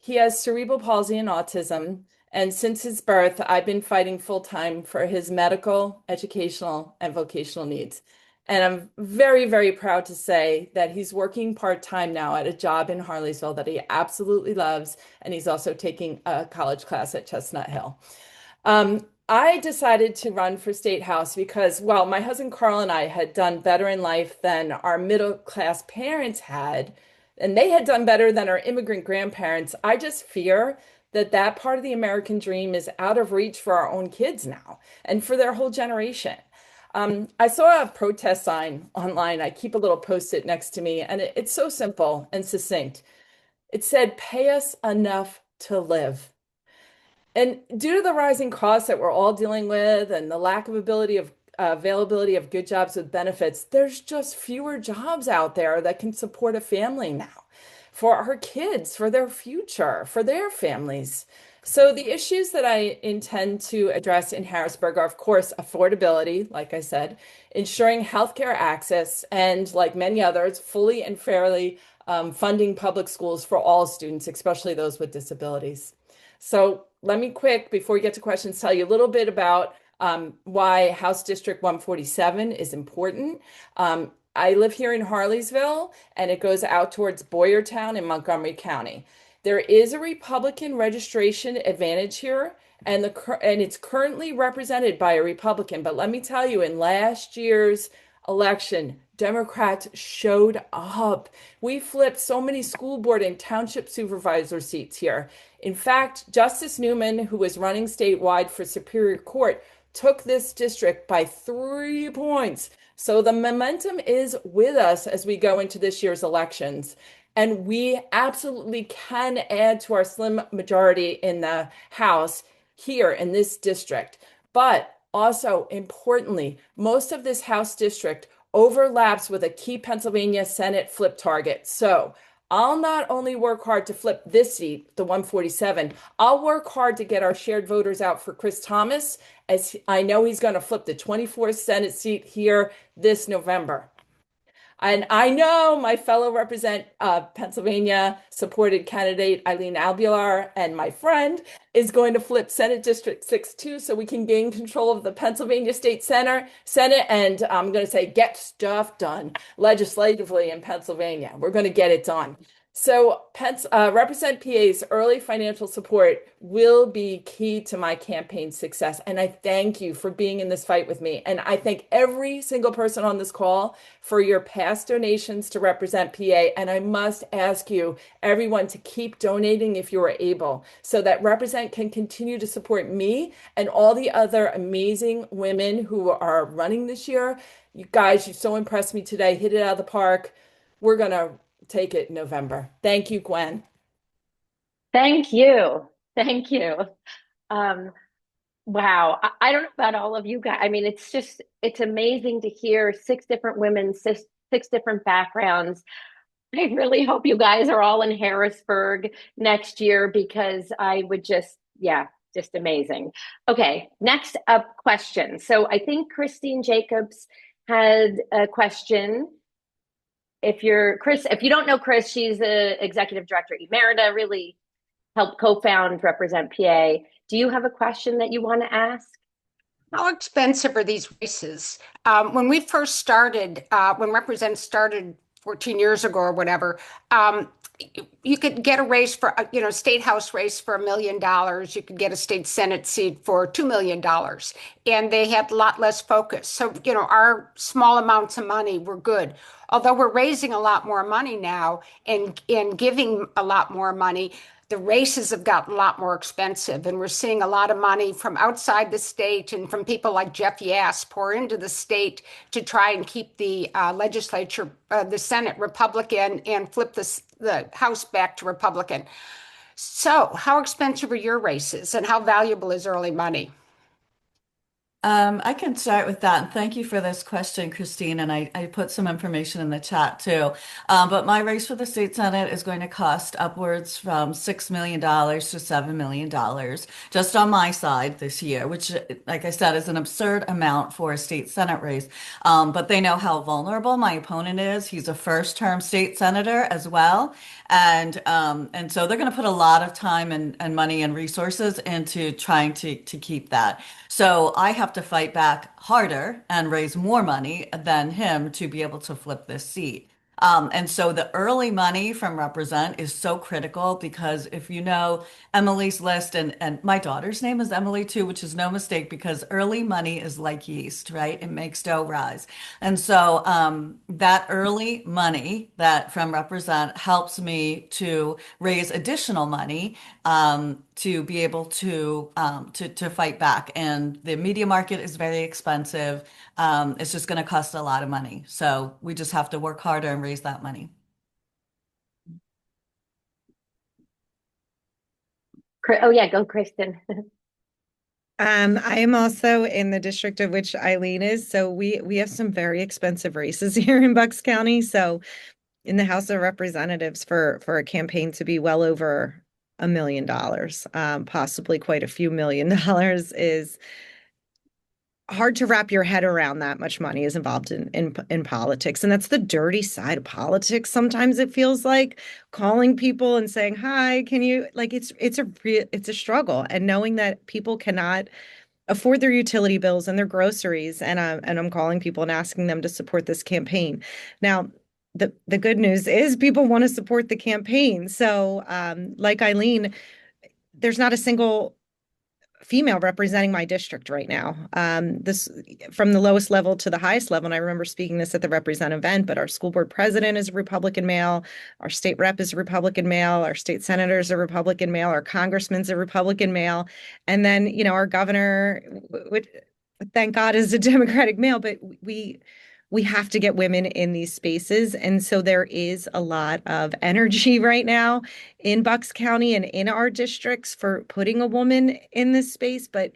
He has cerebral palsy and autism, and since his birth, I've been fighting full-time for his medical, educational, and vocational needs. And I'm very, very proud to say that he's working part-time now at a job in Harleysville that he absolutely loves, and he's also taking a college class at Chestnut Hill. I decided to run for state house because, well, my husband Carl and I had done better in life than our middle class parents had, and they had done better than our immigrant grandparents. I just fear that that part of the American dream is out of reach for our own kids now and for their whole generation. I saw a protest sign online. I keep a little post-it next to me, and it's so simple and succinct. It said, "Pay us enough to live." And due to the rising costs that we're all dealing with and the lack of availability of good jobs with benefits, there's just fewer jobs out there that can support a family now for our kids, for their future, for their families. So the issues that I intend to address in Harrisburg are, of course, affordability, like I said, ensuring healthcare access, and like many others, fully and fairly funding public schools for all students, especially those with disabilities. So let me before we get to questions, tell you a little bit about why House District 147 is important. I live here in Harleysville, and it goes out towards Boyertown in Montgomery County. There is a Republican registration advantage here, and it's currently represented by a Republican. But let me tell you, in last year's election, Democrats showed up. We flipped so many school board and township supervisor seats here. In fact, Justice Newman, who was running statewide for Superior Court, took this district by 3 points. So the momentum is with us as we go into this year's elections. And we absolutely can add to our slim majority in the House here in this district. But also, importantly, most of this House district overlaps with a key Pennsylvania Senate flip target. So I'll not only work hard to flip this seat, the 147, I'll work hard to get our shared voters out for Chris Thomas, as I know he's going to flip the 24th Senate seat here this November. And I know my fellow Pennsylvania supported candidate Eileen Albilar and my friend is going to flip Senate District 6 too, so we can gain control of the Pennsylvania State Senate, and I'm going to say get stuff done legislatively in Pennsylvania. We're going to get it done. So Represent PA's early financial support will be key to my campaign success. And I thank you for being in this fight with me. And I thank every single person on this call for your past donations to Represent PA. And I must ask you, everyone, to keep donating if you are able, so that Represent can continue to support me and all the other amazing women who are running this year. You guys, you so impressed me today. Hit it out of the park. We're going to take it in November. Thank you, Gwen. Thank you. Thank you. Wow. I don't know about all of you guys. I mean, it's amazing to hear 6 different women, 6 different backgrounds. I really hope you guys are all in Harrisburg next year, because I would just amazing. Okay, next up, question. So I think Christine Jacobs had a question. if you're Chris, if you don't know Chris, she's the executive director emerita, really helped co-found Represent PA. Do you have a question that you want to ask? How expensive are these races? When we first started, when Represent started 14 years ago or whatever, you could get a race for, state house race for $1 million. You could get a state Senate seat for $2 million. And they had a lot less focus. So, our small amounts of money were good. Although we're raising a lot more money now and giving a lot more money, the races have gotten a lot more expensive, and we're seeing a lot of money from outside the state and from people like Jeff Yass pour into the state to try and keep the legislature, the Senate Republican, and flip the House back to Republican. So how expensive are your races, and how valuable is early money? I can start with that. And thank you for this question, Christine. And I put some information in the chat too. But my race for the state Senate is going to cost upwards from $6 million to $7 million just on my side this year, which, like I said, is an absurd amount for a state Senate race. But they know how vulnerable my opponent is. He's a first-term state senator as well. And so they're going to put a lot of time and money and resources into trying to keep that. So I have to fight back harder and raise more money than him to be able to flip this seat. And so the early money from Represent is so critical because if you know Emily's list, and my daughter's name is Emily too, which is no mistake because early money is like yeast, right? It makes dough rise. And so that early money that from Represent helps me to raise additional money to be able to fight back. And the media market is very expensive. It's just going to cost a lot of money. So we just have to work harder and raise that money. Oh yeah, go Kristen. I am also in the district of which Eileen is. So we have some very expensive races here in Bucks County. So in the House of Representatives for a campaign to be well over $1 million, possibly quite a few $1,000,000 is hard to wrap your head around. That much money is involved in politics. And that's the dirty side of politics. Sometimes it feels like calling people and saying, hi, can you, like, it's a struggle. And knowing that people cannot afford their utility bills and their groceries. And I'm calling people and asking them to support this campaign. Now, the good news is people want to support the campaign. So like Eileen, there's not a single female representing my district right now. This from the lowest level to the highest level. And I remember speaking this at the Represent event, but our school board president is a Republican male. Our state rep is a Republican male. Our state senator is a Republican male. Our congressman's a Republican male. And then, our governor, thank God, is a Democratic male, but we have to get women in these spaces. And so there is a lot of energy right now in Bucks County and in our districts for putting a woman in this space, but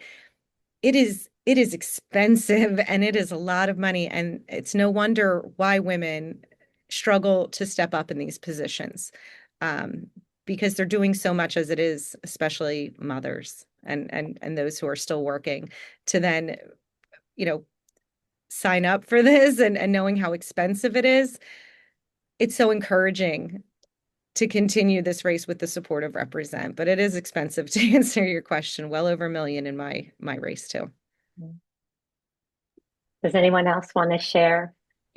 it is expensive and it is a lot of money. And it's no wonder why women struggle to step up in these positions, because they're doing so much as it is, especially mothers and those who are still working to then, sign up for this and knowing how expensive it is. It's so encouraging to continue this race with the support of Represent, but it is expensive to answer your question. Well over $1 million in my race too. Does anyone else want to share?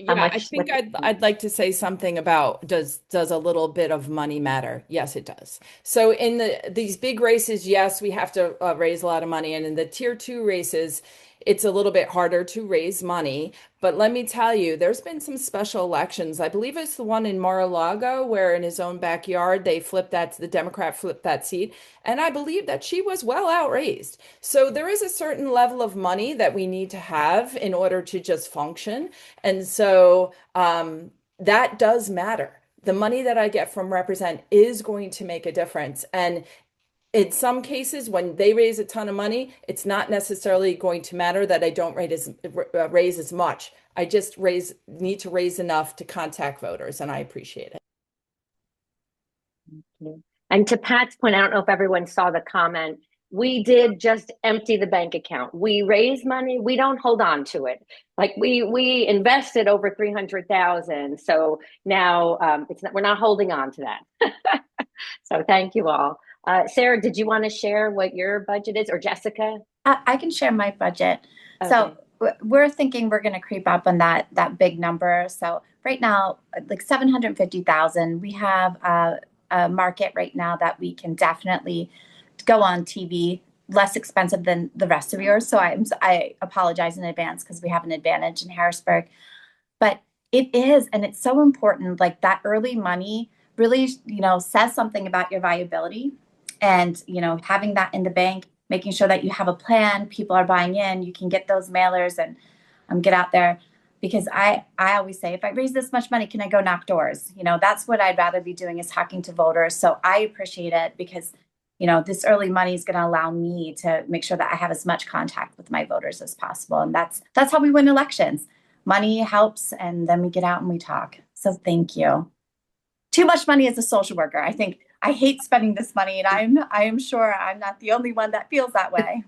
I think I'd like to say something about does a little bit of money matter? Yes, it does. So in these big races, yes, we have to raise a lot of money, and in the tier 2 races, it's a little bit harder to raise money. But let me tell you, there's been some special elections. I believe it's the one in Mar-a-Lago where in his own backyard, the Democrat flipped that seat. And I believe that she was well outraised. So there is a certain level of money that we need to have in order to just function. And so that does matter. The money that I get from Represent is going to make a difference. And in some cases, when they raise a ton of money, it's not necessarily going to matter that I don't raise as much. I just need to raise enough to contact voters, and I appreciate it. And to Pat's point, I don't know if everyone saw the comment. we did just empty the bank account. We raise money, we don't hold on to it. Like we invested over 300,000. So now it's not, we're not holding on to that. So thank you all. Sarah, did you want to share what your budget is, or Jessica? I can share my budget. Okay. So we're thinking we're going to creep up on that big number. So right now, like 750,000. We have a market right now that we can definitely go on TV, less expensive than the rest of yours. So I apologize in advance because we have an advantage in Harrisburg. But it is, and it's so important. Like that early money really, says something about your viability, and having that in the bank, making sure that you have a plan, people are buying in, you can get those mailers and get out there. Because I always say, if I raise this much money, can I go knock doors? That's what I'd rather be doing, is talking to voters. So I appreciate it because, this early money is going to allow me to make sure that I have as much contact with my voters as possible. And that's how we win elections. Money helps, and then we get out and we talk. So thank you. Too much money as a social worker. I think I hate spending this money, and I am sure I'm not the only one that feels that way.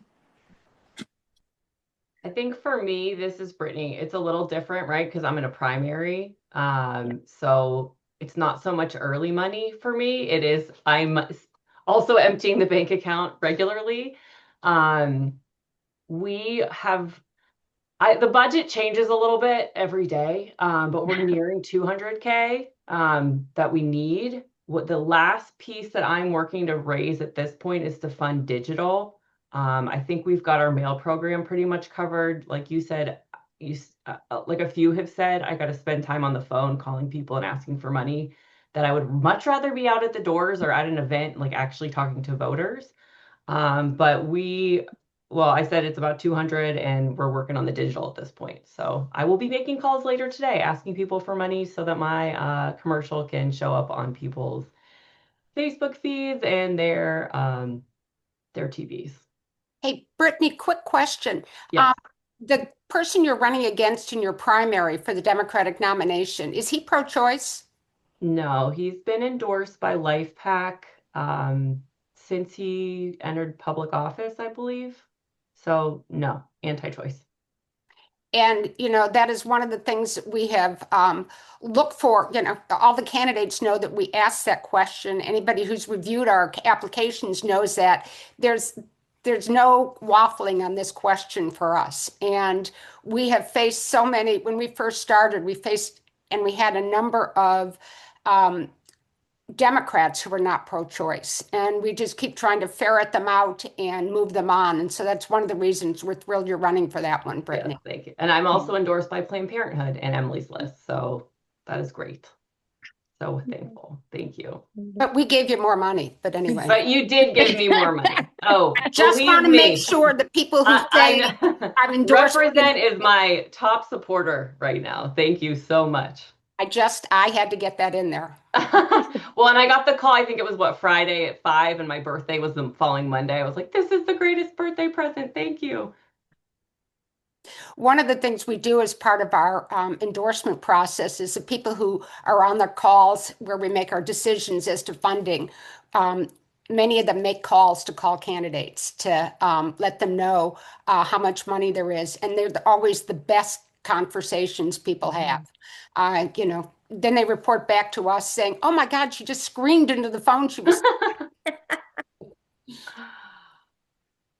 I think for me, this is Brittany. It's a little different, right? Because I'm in a primary. So it's not so much early money for me. It is, I'm also emptying the bank account regularly. We have, the budget changes a little bit every day, but we're nearing 200K that we need. What the last piece that I'm working to raise at this point is to fund digital. I think we've got our mail program pretty much covered. Like you said, like a few have said, I got to spend time on the phone calling people and asking for money, that I would much rather be out at the doors or at an event, like actually talking to voters. But I said it's about 200, and we're working on the digital at this point. So I will be making calls later today, asking people for money so that my commercial can show up on people's Facebook feeds and their TVs. Hey, Brittany, quick question. Yes. The person you're running against in your primary for the Democratic nomination, is he pro-choice? No, he's been endorsed by LifePak since he entered public office, I believe. So no, anti-choice. And, that is one of the things that we have looked for. All the candidates know that we ask that question. Anybody who's reviewed our applications knows that there's no waffling on this question for us. And we have faced so many, when we first started, we had a number of Democrats who were not pro-choice, and we just keep trying to ferret them out and move them on. And so that's one of the reasons we're thrilled you're running for that one, Brittany. Yes, thank you. And I'm also endorsed by Planned Parenthood and Emily's List. So that is great. So thankful. Thank you. But we gave you more money. But anyway. But you did give me more money. Oh, I just want to make sure that people who say I'm endorsed. Represent is my top supporter right now. Thank you so much. I had to get that in there. Well, and I got the call, I think it was Friday at 5, and my birthday was the following Monday. I was like, this is the greatest birthday present. Thank you. One of the things we do as part of our endorsement process is the people who are on the calls where we make our decisions as to funding. Many of them make calls to call candidates to let them know how much money there is. And they're always the best conversations people have. Then they report back to us saying, oh my God, she just screamed into the phone. She was.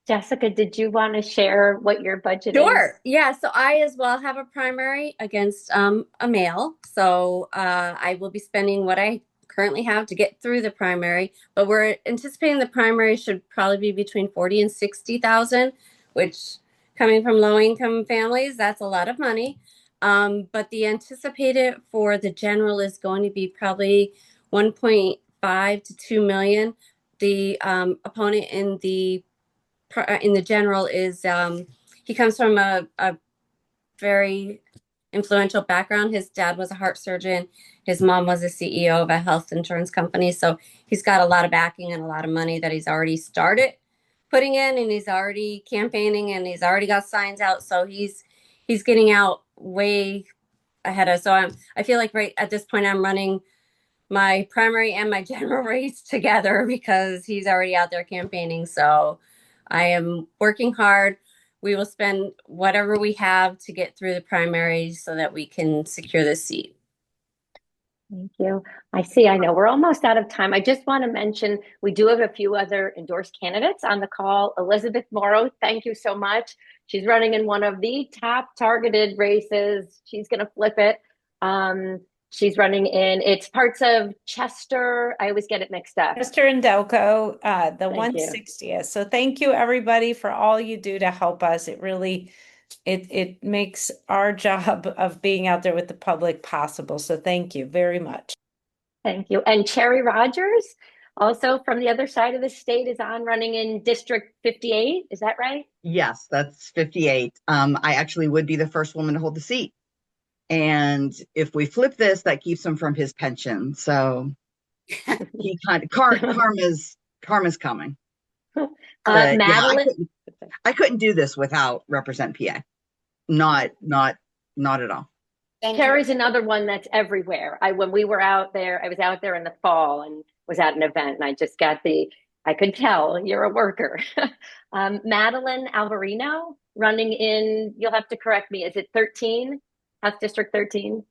Jessica, did you want to share what your budget is? Sure. Yeah. So I as well have a primary against a male. So I will be spending what I currently have to get through the primary, but we're anticipating the primary should probably be between 40 and 60,000, which coming from low income families, that's a lot of money. But the anticipated for the general is going to be probably 1.5 to 2 million. The opponent in the general is he comes from a very influential background. His dad was a heart surgeon. His mom was a CEO of a health insurance company. So he's got a lot of backing and a lot of money that he's already started putting in, and he's already campaigning, and he's already got signs out. So he's getting out way ahead of. So I feel like right at this point I'm running my primary and my general race together because he's already out there campaigning. So I am working hard. We will spend whatever we have to get through the primaries so that we can secure the seat. Thank you. I see. I know we're almost out of time. I just want to mention we do have a few other endorsed candidates on the call. Elizabeth Morrow, thank you so much. She's running in one of the top targeted races. She's going to flip it. She's running in, it's parts of Chester. I always get it mixed up. Chester and Delco, the Thank you. 160th. So thank you everybody for all you do to help us. It really, it makes our job of being out there with the public possible. So thank you very much. Thank you. And Cherry Rogers, also from the other side of the state, is on running in District 58. Is that right? Yes, that's 58. I actually would be the first woman to hold the seat. And if we flip this, that keeps him from his pension. So he kind of karma's coming. But, Madeline, yeah, I couldn't do this without Represent PA. Not at all. Cherry's another one that's everywhere. When we were out there, I was out there in the fall and was at an event, and I just got I could tell you're a worker. Madeline Alvarino running in, you'll have to correct me, is it 13? House District 13?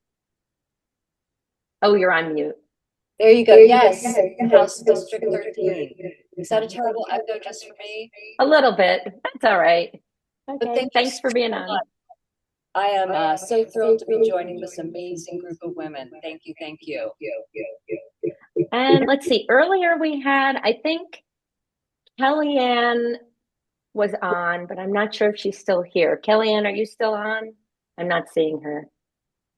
Oh, you're on mute. There you go. Yes, House District 13. Is that a terrible echo just for me? A little bit. That's all right. But Okay. Thanks for being on. I am so thrilled to be joining this amazing group of women. Thank you. Thank you. And let's see, earlier we had, I think Kellyanne was on, but I'm not sure if she's still here. Kellyanne, are you still on? I'm not seeing her.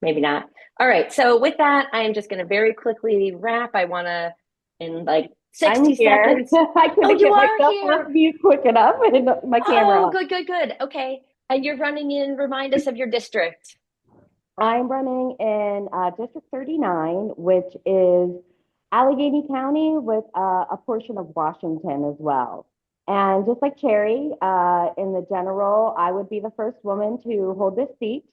Maybe not. All right. So with that, I am just going to very quickly wrap. I want to, in like 60 seconds. I couldn't get myself off mute quick enough and my camera. Oh, good. Okay. And you're running in, remind us of your district. I'm running in District 39, which is Allegheny County with a portion of Washington as well. And just like Cherry, in the general, I would be the first woman to hold this seat.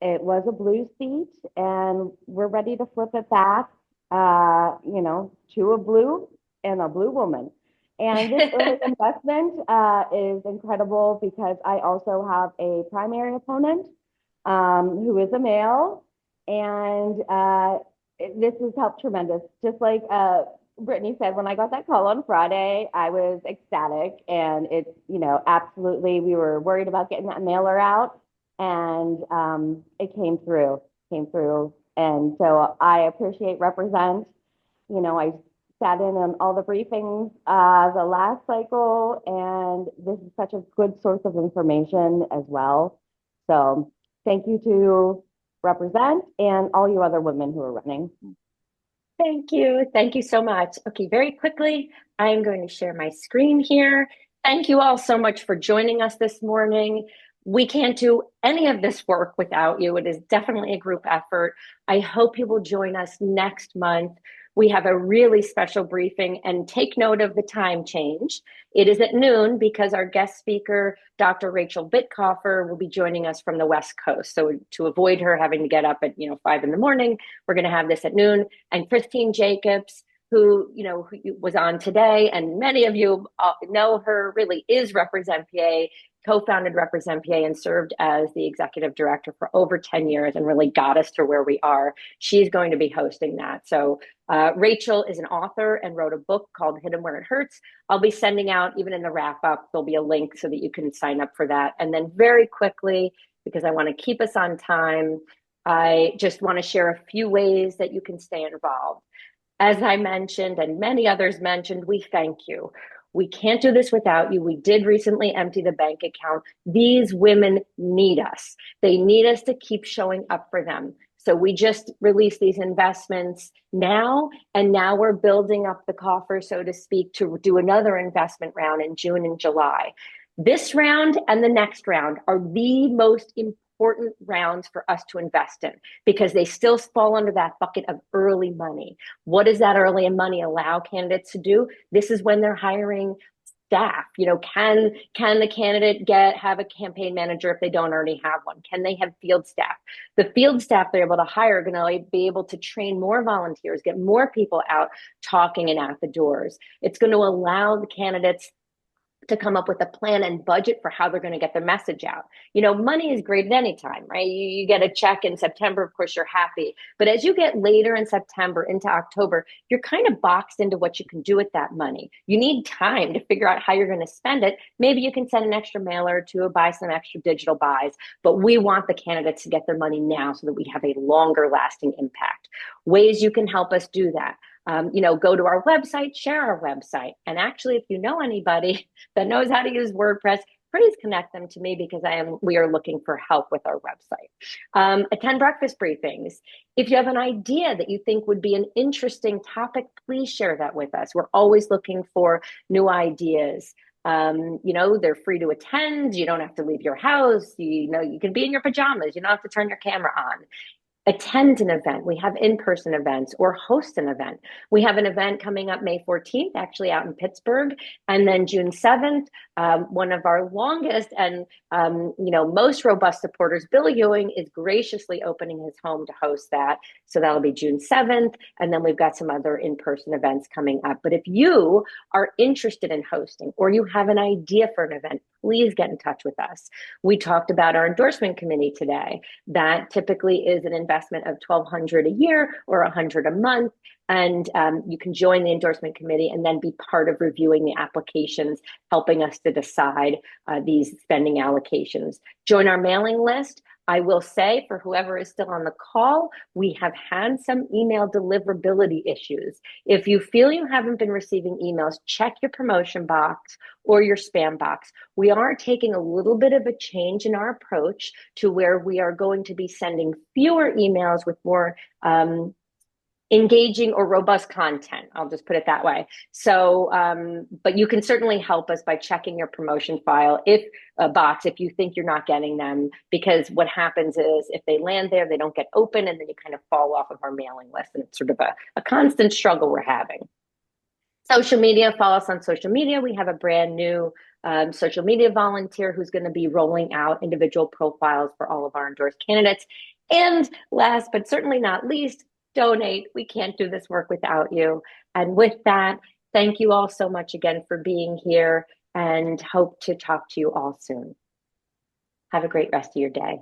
It was a blue seat, and we're ready to flip it back, to a blue and a blue woman. And this early investment is incredible because I also have a primary opponent who is a male, and this has helped tremendous. Just like Brittany said, when I got that call on Friday, I was ecstatic, and it's, absolutely, we were worried about getting that mailer out, and it came through. And so I appreciate Represent. I sat in on all the briefings the last cycle, and this is such a good source of information as well. So thank you to Represent and all you other women who are running. Thank you. Thank you so much. Okay, very quickly, I'm going to share my screen here. Thank you all so much for joining us this morning. We can't do any of this work without you. It is definitely a group effort. I hope you will join us next month. We have a really special briefing, and take note of the time change. It is at noon because our guest speaker, Dr. Rachel Bittkoffer, will be joining us from the West Coast. So to avoid her having to get up at 5 in the morning, we're going to have this at noon. And Christine Jacobs, who was on today, and many of you know her, really is Represent PA, co-founded Represent PA, and served as the executive director for over 10 years and really got us to where we are. She's going to be hosting that. So Rachel is an author and wrote a book called Hit 'em Where It Hurts. I'll be sending out, even in the wrap up, there'll be a link so that you can sign up for that. And then very quickly, because I want to keep us on time, I just want to share a few ways that you can stay involved. As I mentioned, and many others mentioned, we thank you. We can't do this without you. We did recently empty the bank account. These women need us. They need us to keep showing up for them. So we just released these investments now, and now we're building up the coffer, so to speak, to do another investment round in June and July. This round and the next round are the most important rounds for us to invest in because they still fall under that bucket of early money. What does that early money allow candidates to do? This is when they're hiring staff. Can the candidate have a campaign manager if they don't already have one? Can they have field staff? The field staff they're able to hire are going to be able to train more volunteers, get more people out talking and at the doors. It's going to allow the candidates to come up with a plan and budget for how they're going to get their message out. You know, money is great at any time, right? You get a check in September, of course, you're happy. But as you get later in September into October, you're kind of boxed into what you can do with that money. You need time to figure out how you're going to spend it. Maybe you can send an extra mailer to buy some extra digital buys, but we want the candidates to get their money now so that we have a longer lasting impact. Ways you can help us do that. You know, go to our website, share our website. And actually, if you know anybody that knows how to use WordPress, please connect them to me because we are looking for help with our website. Attend breakfast briefings. If you have an idea that you think would be an interesting topic, please share that with us. We're always looking for new ideas. You know, they're free to attend. You don't have to leave your house. You know, you can be in your pajamas. You don't have to turn your camera on. Attend an event. We have in-person events, or host an event. We have an event coming up May 14th, actually out in Pittsburgh, and then June 7th, one of our longest and you know, most robust supporters, Bill Ewing, is graciously opening his home to host that. So that'll be June 7th, and then we've got some other in-person events coming up. But if you are interested in hosting, or you have an idea for an event, please get in touch with us. We talked about our endorsement committee today. That typically is an investment of $1,200 a year or $100 a month. And you can join the endorsement committee and then be part of reviewing the applications, helping us to decide these spending allocations. Join our mailing list. I will say, for whoever is still on the call, we have had some email deliverability issues. If you feel you haven't been receiving emails, check your promotion box or your spam box. We are taking a little bit of a change in our approach to where we are going to be sending fewer emails with more engaging or robust content. I'll just put it that way. So, but you can certainly help us by checking your promotion file if you think you're not getting them, because what happens is if they land there, they don't get open, and then you kind of fall off of our mailing list, and it's sort of a constant struggle we're having. Social media, follow us on social media. We have a brand new social media volunteer who's going to be rolling out individual profiles for all of our endorsed candidates. And last but certainly not least, donate. We can't do this work without you. And with that, thank you all so much again for being here, and hope to talk to you all soon. Have a great rest of your day.